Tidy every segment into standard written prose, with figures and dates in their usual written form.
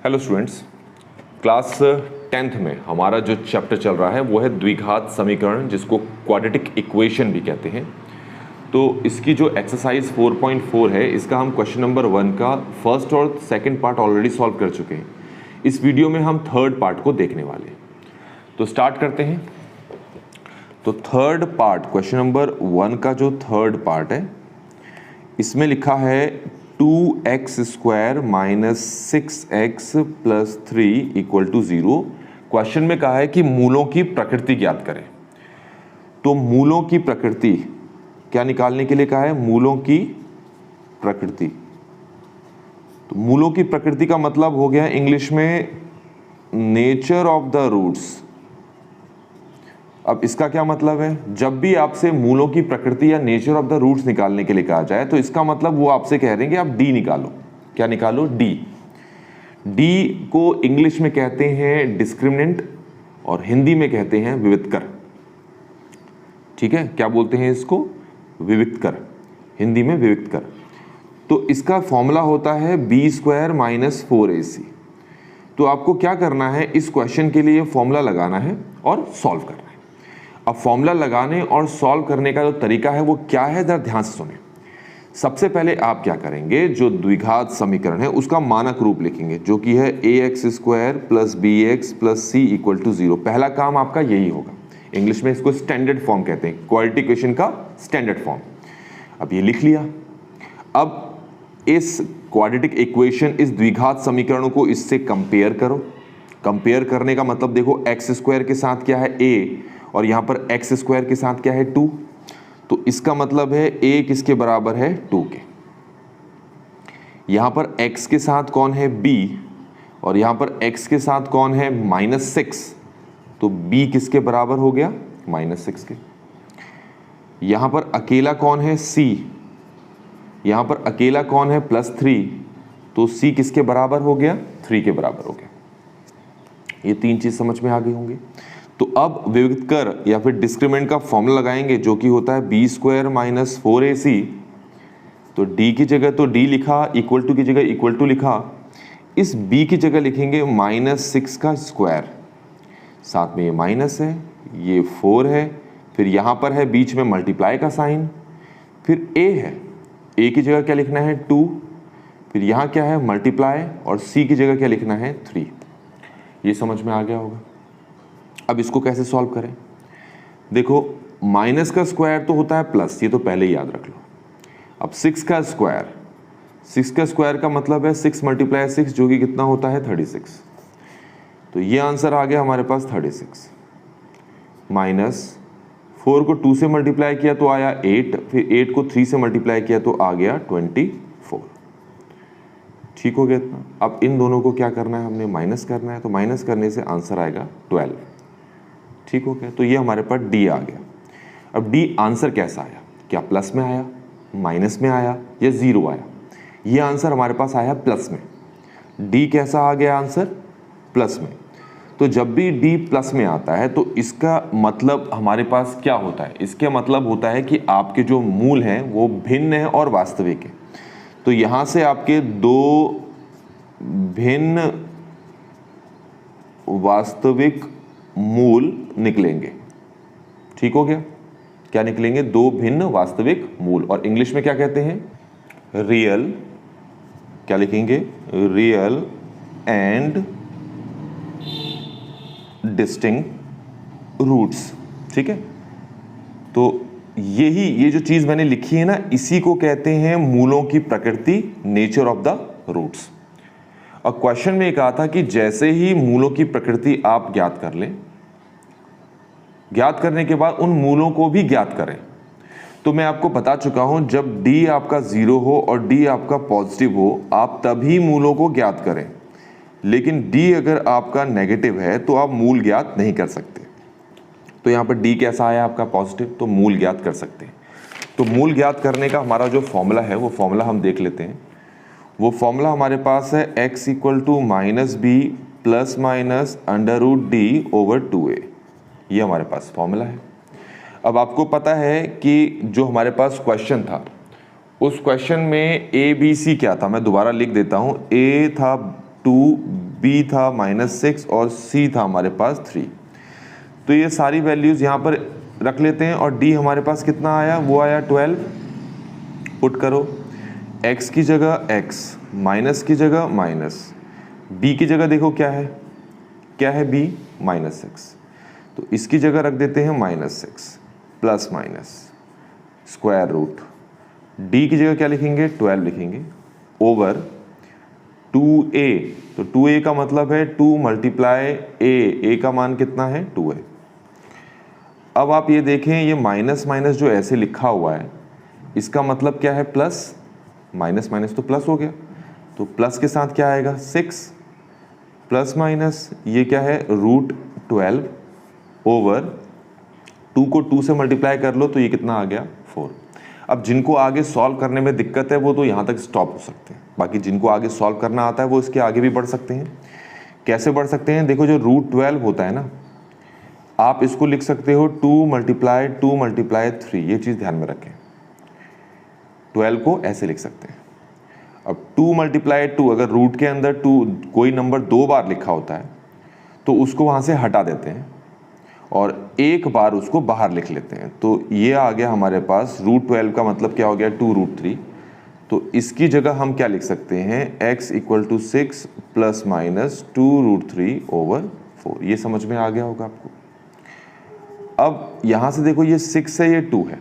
Hello students, class 10th में हमारा जो चैप्टर चल रहा है वो है द्विघात समीकरण, जिसको क्वाड्रेटिक इक्वेशन भी कहते हैं। तो इसकी जो एक्सरसाइज 4.4 है, इसका हम क्वेश्चन नंबर 1 का फर्स्ट और सेकंड पार्ट ऑलरेडी सॉल्व कर चुके हैं। इस वीडियो में हम थर्ड पार्ट को देखने वाले हैं। तो स्टार्ट करते हैं। तो थर्ड पार्ट, क्वेश्चन नंबर 1 का जो थर्ड पार्ट है, इसमें लिखा है 2x² minus 6x plus 3 equal to 0। Question में कहा है कि मूलों की प्रकृति ज्ञात करें। तो मूलों की प्रकृति क्या निकालने के लिए कहा है? मूलों की प्रकृति। तो मूलों की प्रकृति का मतलब हो गया इंग्लिश में नेचर ऑफ द रूट्स। अब इसका क्या मतलब है? जब भी आपसे मूलों की प्रकृति या नेचर ऑफ द रूट्स निकालने के लिए कहा जाए तो इसका मतलब वो आपसे कह रहे हैं कि आप डी निकालो। क्या निकालो? डी। डी को इंग्लिश में कहते हैं डिस्क्रिमिनेंट और हिंदी में कहते हैं विविक्तर। ठीक है, क्या बोलते हैं इसको? विविक्तर, हिंदी में विविक्तर। तो इसका फॉर्मूला होता है b² माइनस 4ac। तो आपको क्या करना है, इस क्वेश्चन के लिए फॉर्मूला लगाना है और सॉल्व करना है। अब फॉर्मूला लगाने और सॉल्व करने का जो तरीका है वो क्या है, जरा ध्यान से सुने। सबसे पहले आप क्या करेंगे, जो द्विघात समीकरण है उसका मानक रूप लिखेंगे, जो कि है ax² plus bx plus c equal to 0। पहला काम आपका यही होगा। इंग्लिश में इसको स्टैंडर्ड फॉर्म कहते हैं, क्वाड्रेटिक इक्वेशन का स्टैंडर्ड फॉर्म। अब ये लिख लिया। अब इस क्वाड्रेटिक इक्वेशन, इस द्विघात समीकरणों को इससे कंपेयर करो। कंपेयर करने का मतलब देखो, x² के साथ क्या है? a, और यहां पर x² के साथ क्या है? 2। तो इसका मतलब है a किसके बराबर है? 2 के। यहां पर x के साथ कौन है? b, और यहां पर x के साथ कौन है? -6। तो b किसके बराबर हो गया? -6 के। यहां पर अकेला कौन है? c। यहां पर अकेला कौन है? +3। तो c किसके बराबर हो गया? 3 के बराबर हो गया। ये तीन चीज समझ में आ गई होंगी। तो अब विविक्तर या फिर डिस्क्रिमिनेंट का फॉर्मूला लगाएंगे, जो कि होता है b² माइनस 4ac। तो d की जगह तो d लिखा, इक्वल टू की जगह इक्वल टू लिखा। इस b की जगह लिखेंगे -6 का स्क्वायर। साथ में ये माइनस है, ये 4 है, फिर यहां पर है बीच में मल्टीप्लाई का साइन, फिर a है। a की जगह क्या लिखना है? 2। फिर यहां क्या है? मल्टीप्लाई, और c की जगह क्या लिखना है? 3। ये समझ में आ गया होगा। अब इसको कैसे सॉल्व करें? देखो, माइनस का स्क्वायर तो होता है प्लस, ये तो पहले ही याद रख लो। अब 6 का स्क्वायर, 6 का स्क्वायर का मतलब है 6 × 6, जो कि कितना होता है? 36। तो ये आंसर आ गया हमारे पास 36। माइनस 4 को 2 से मल्टीप्लाई किया तो आया 8, फिर 8 को 3 से मल्टीप्लाई किया तो आ गया 24। ठीक हो गया इतना। अब इन दोनों को क्या करना है? हमने माइनस करना है। तो माइनस करने से आंसर आएगा 12। ठीक हो गया। तो ये हमारे पास डी आ गया। अब डी आंसर कैसा आया? क्या प्लस में आया, माइनस में आया, या 0 आया? ये आंसर हमारे पास आया प्लस में। डी कैसा आ गया आंसर? प्लस में। तो जब भी डी प्लस में आता है तो इसका मतलब हमारे पास क्या होता है? इसके मतलब होता है कि आपके जो मूल हैं वो भिन्न है और वास्तविक है। तो यहां से आपके दो भिन्न वास्तविक मूल निकलेंगे। ठीक हो गया। क्या निकलेंगे? दो भिन्न वास्तविक मूल। और इंग्लिश में क्या कहते हैं? रियल। क्या लिखेंगे? Real and distinct roots. ठीक है। तो ये जो चीज मैंने लिखी है ना, इसी को कहते हैं मूलों की प्रकृति, नेचर ऑफ द रूट्स। और क्वेश्चन में कहा था कि जैसे ही मूलों की प्रकृति आप ज्ञात कर लें, ज्ञात करने के बाद उन मूलों को भी ज्ञात करें। तो मैं आपको बता चुका हूं, जब d आपका 0 हो और d आपका पॉजिटिव हो, आप तभी मूलों को ज्ञात करें। लेकिन d अगर आपका नेगेटिव है तो आप मूल ज्ञात नहीं कर सकते। तो यहां पर d कैसा आया आपका? पॉजिटिव। तो मूल ज्ञात कर सकते हैं। तो मूल ज्ञात करने का हमारा जो फॉर्मूला है वो फॉर्मूला हम देख लेते हैं। वो फॉर्मूला हमारे पास है x equal to -b plus minus √d/2a। ये हमारे पास फॉर्मूला है। अब आपको पता है कि जो हमारे पास क्वेश्चन था, उस क्वेश्चन में a b c क्या था? मैं दोबारा लिख देता हूं। a था 2, b था -6 और c था हमारे पास 3। तो ये सारी वैल्यूज़ यहाँ पर रख लेते हैं और d हमारे पास कितना आया, वो आया 12। पुट करो, x की जगह x, माइनस की जगह माइनस, b की जगह देखो क्या है b -6, तो इसकी जगह रख देते हैं -6 plus minus square root, d की जगह क्या लिखेंगे 12 लिखेंगे ओवर 2a। तो 2a का मतलब है 2 मल्टीप्लाई a का मान कितना है 2 है। अब आप ये देखें, ये माइनस माइनस जो ऐसे लिखा हुआ है इसका मतलब क्या है प्लस, माइनस माइनस तो प्लस हो गया, तो प्लस के साथ क्या आएगा 6 प्लस माइनस ये क्या है √12 ओवर 2 को 2 से मल्टीप्लाई कर लो तो ये कितना आ गया 4। अब जिनको आगे सॉल्व करने में दिक्कत है वो तो यहाँ तक स्टॉप हो सकते हैं, बाकी जिनको आगे सॉल्व करना आता है वो इसके आगे भी बढ़ सकते हैं। कैसे बढ़ सकते हैं, देखो जो √12 होता है ना, आप इसको लिख सकते हो 2 मल्टीप्लाई 3, ये चीज़ ध्यान में रखें। 12 को ऐसे लिख सकते हैं। अब 2 मल्टीप्लाई 2, अगर रूट के अंदर 2 कोई नंबर 2 बार लिखा होता है तो उसको वहाँ से हटा देते हैं और एक बार उसको बाहर लिख लेते हैं। तो ये आ गया हमारे पास √12 का मतलब क्या हो गया 2√3। तो इसकी जगह हम क्या लिख सकते हैं x = 6 प्लस माइनस 2√3 ओवर 4। ये समझ में आ गया होगा आपको। अब यहाँ से देखो ये 6 है, ये 2 है,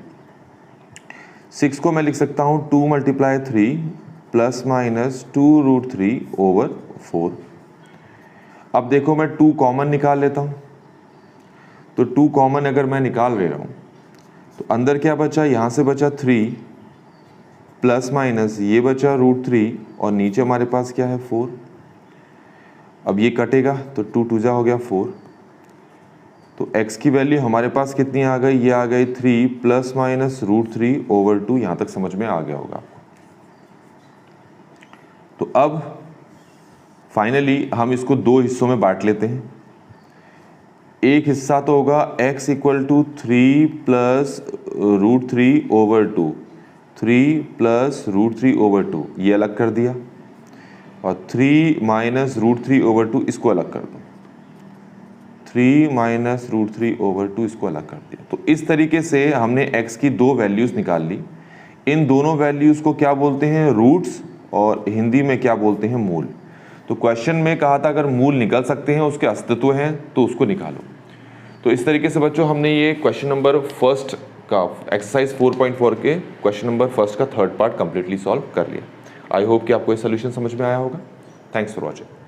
6 को मैं लिख सकता हूँ 2 मल्टीप्लाई 3 प्लस माइनस 2√3 ओवर 4। अब देखो मैं 2 कॉमन निकाल लेता हूँ, तो 2 कॉमन अगर मैं निकाल ले रहा हूँ तो अंदर क्या बचा, यहाँ से बचा 3 प्लस माइनस ये बचा √3 और नीचे हमारे पास क्या है 4। अब ये कटेगा तो 2 2 जा हो गया 4। तो x की वैल्यू हमारे पास कितनी आ गई, ये आ गई 3 प्लस माइनस √3 ओवर 2। यहाँ तक समझ में आ गया होगा आपको। तो अब फाइनली हम इसको 2 हिस्सों में बांट लेते हैं। एक हिस्सा तो होगा x = 3 plus √3 over 2, 3 plus √3 over 2 ये अलग कर दिया, और 3 माइनस √3 ओवर 2 इसको अलग कर दो, 3 माइनस √3 ओवर 2 इसको अलग कर दिया। तो इस तरीके से हमने x की 2 वैल्यूज़ निकाल ली। इन दोनों वैल्यूज़ को क्या बोलते हैं रूट्स, और हिंदी में क्या बोलते हैं मूल। तो क्वेश्चन में कहा था अगर मूल निकल सकते हैं, उसके अस्तित्व हैं तो उसको निकालो। तो इस तरीके से बच्चों हमने ये क्वेश्चन नंबर फर्स्ट का एक्सरसाइज 4.4 के क्वेश्चन नंबर फर्स्ट का थर्ड पार्ट कंप्लीटली सॉल्व कर लिया। आई होप कि आपको ये सोल्यूशन समझ में आया होगा। Thanks for watching.